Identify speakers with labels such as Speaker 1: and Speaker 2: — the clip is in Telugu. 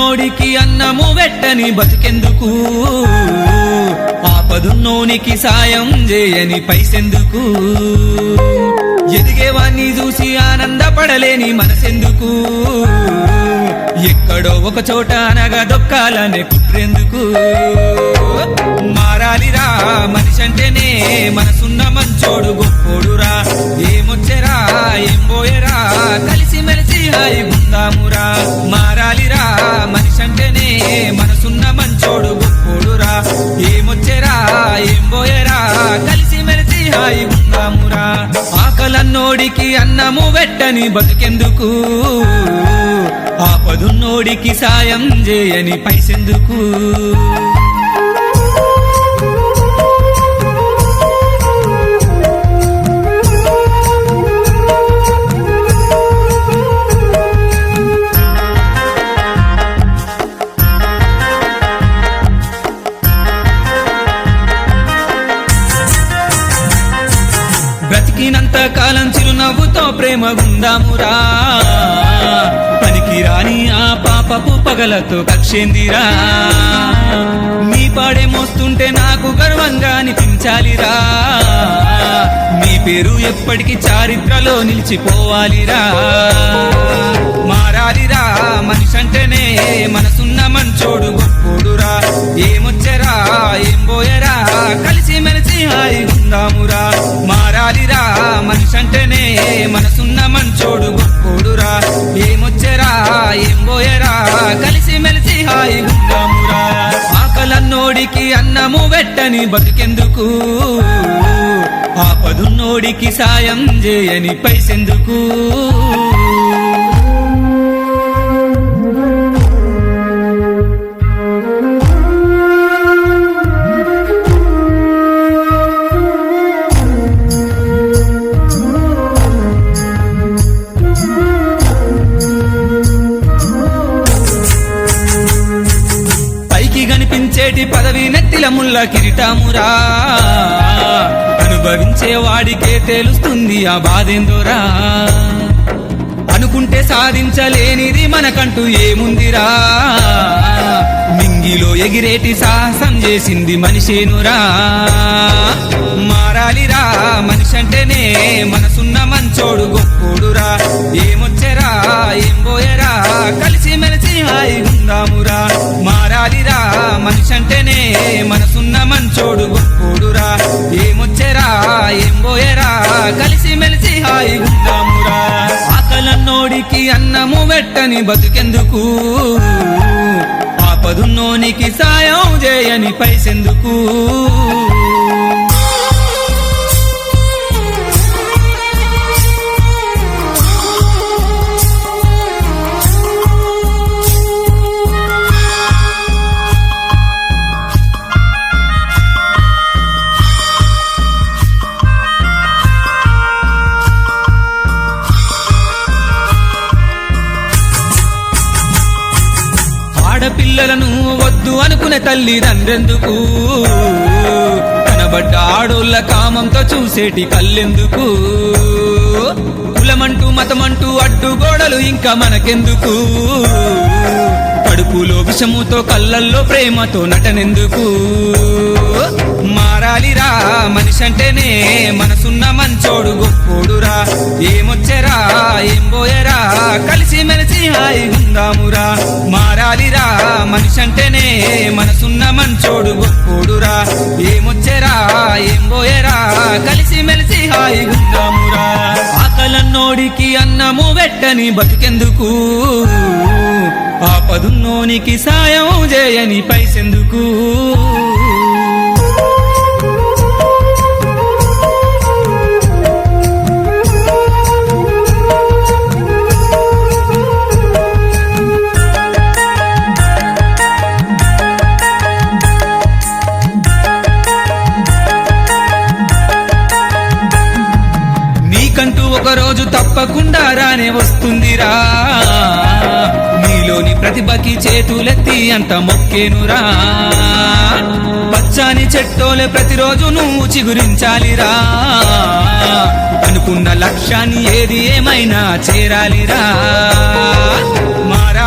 Speaker 1: ఆకలన్నోడికి అన్నము వెట్టని బతికెందుకు ఆపదున్నోనికి సాయం చేయని పైసెందుకు ఎదిగేవాణ్ణి చూసి ఆనందపడలేని మనసెందుకు ఎక్కడో ఒక చోట అనగా దొక్కాలనే కుట్రెందుకు మారాలిరా మనిషి అంటేనే మనసున్న మంచోడు గొప్పోడురా ఏమొచ్చెరా ఏం పోయేరా కలిసి మెలిసి హాయిగుందామురా మారాలిరా మనిషి అంటేనే మనసున్న మంచోడు గొప్పోడురా ఏమొచ్చెరా ఏం పోయేరా కలిసి మెలిసి హాయిగుందామురా ఆకలన్నోడికి అన్నము వెట్టని బతికెందుకు ఆపదున్నోడికి సాయం చేయని పైసెందుకు బ్రతికినంత కాలం చిరునవ్వుతో ప్రేమగుందామురా పనికి రాని ఆ పాపపు పగలతో కక్షేందిరా నీ పాడే మోస్తుంటే నాకు గర్వంగా అనిపించాలిరా నీ పేరు ఎప్పటికీ చారిత్రలో నిలిచిపోవాలిరా మారాలిరా మనిషి అంటేనే మనసున్న మంచోడు గొప్పోడురా ఏమొచ్చెరా ఏం పోయరా కలిసి మెలిసి హాయిగుందామురా మారాలిరా మనిషి అంటేనే మనసున్న మంచోడు గొప్పోడురా ఏమొచ్చెరా ఏం పోయరా కలిసి మెలిసి హాయిగుందామురా ఆకలన్నోడికి అన్నము వెట్టని బతికెందుకు ఆపదున్నోడికి సాయం చేయని పైసెందుకు కనిపించేటి పదవి నెత్తిల ముల్ల కిరీటమురా అనుభవించే వాడికే తెలుస్తుంది ఆ బాధేందోరా అనుకుంటే సాధించలేనిది మనకంటూ ఏముందిరా మింగిలో ఎగిరేటి సాహసం చేసింది మనిషేనురా మారాలిరా మనిషి అంటేనే మనసున్న మంచోడు గొప్పోడురా ఏమొచ్చెరా ఏం పోయరా కలిసి మెలిసి హాయిగుందామురా మారాలిరా మనిషి అంటేనే మనసున్న మంచోడు గొప్పోడురా ఏమొచ్చెరా ఏం పోయరా కలిసి మెలిసి హాయిగుందామురా ఆకలన్నోడికి అన్నము వెట్టని బతికెందుకు ఆపదున్నోనికి సాయం చేయని పైసెందుకు ఆడపిల్లలను వద్దు అనుకునే తల్లిదండ్రెందుకు కనబడ్డ ఆడోళ్ళ కామంతో చూసేటి కళ్ళెందుకు కులమంటూ మతమంటూ అడ్డుగోడలు ఇంకా మనకెందుకు కడుపులో విషముతో కళ్ళల్లో ప్రేమతో నటనెందుకు మారాలిరా మనిషి అంటేనే మనసున్న మంచోడు గొప్పోడురా ఏమొచ్చెరా ఏం పోయరా కలిసి మెలిసి హాయిగుందామురా మారాలిరా మనిషి అంటేనే మనసున్న మంచోడు గొప్పోడురా ఏమొచ్చెరా ఏం పోయరా కలిసి మెలిసి హాయిగుందామురా ఆకలన్నోడికి అన్నము వెట్టని బతికెందుకు ఆపదున్నోనికి సాయం చేయని పైసెందుకు నీకంటూ ఒక రోజు తప్పకుండా రానే వస్తుందిరా నీలోని ప్రతిభకి చేతులెత్తి అంత మొక్కేనురా పచ్చని చెట్టోలే ప్రతిరోజు నువ్వు చిగురించాలిరా అనుకున్న లక్ష్యాన్ని ఏది ఏమైనా చేరాలిరా మారా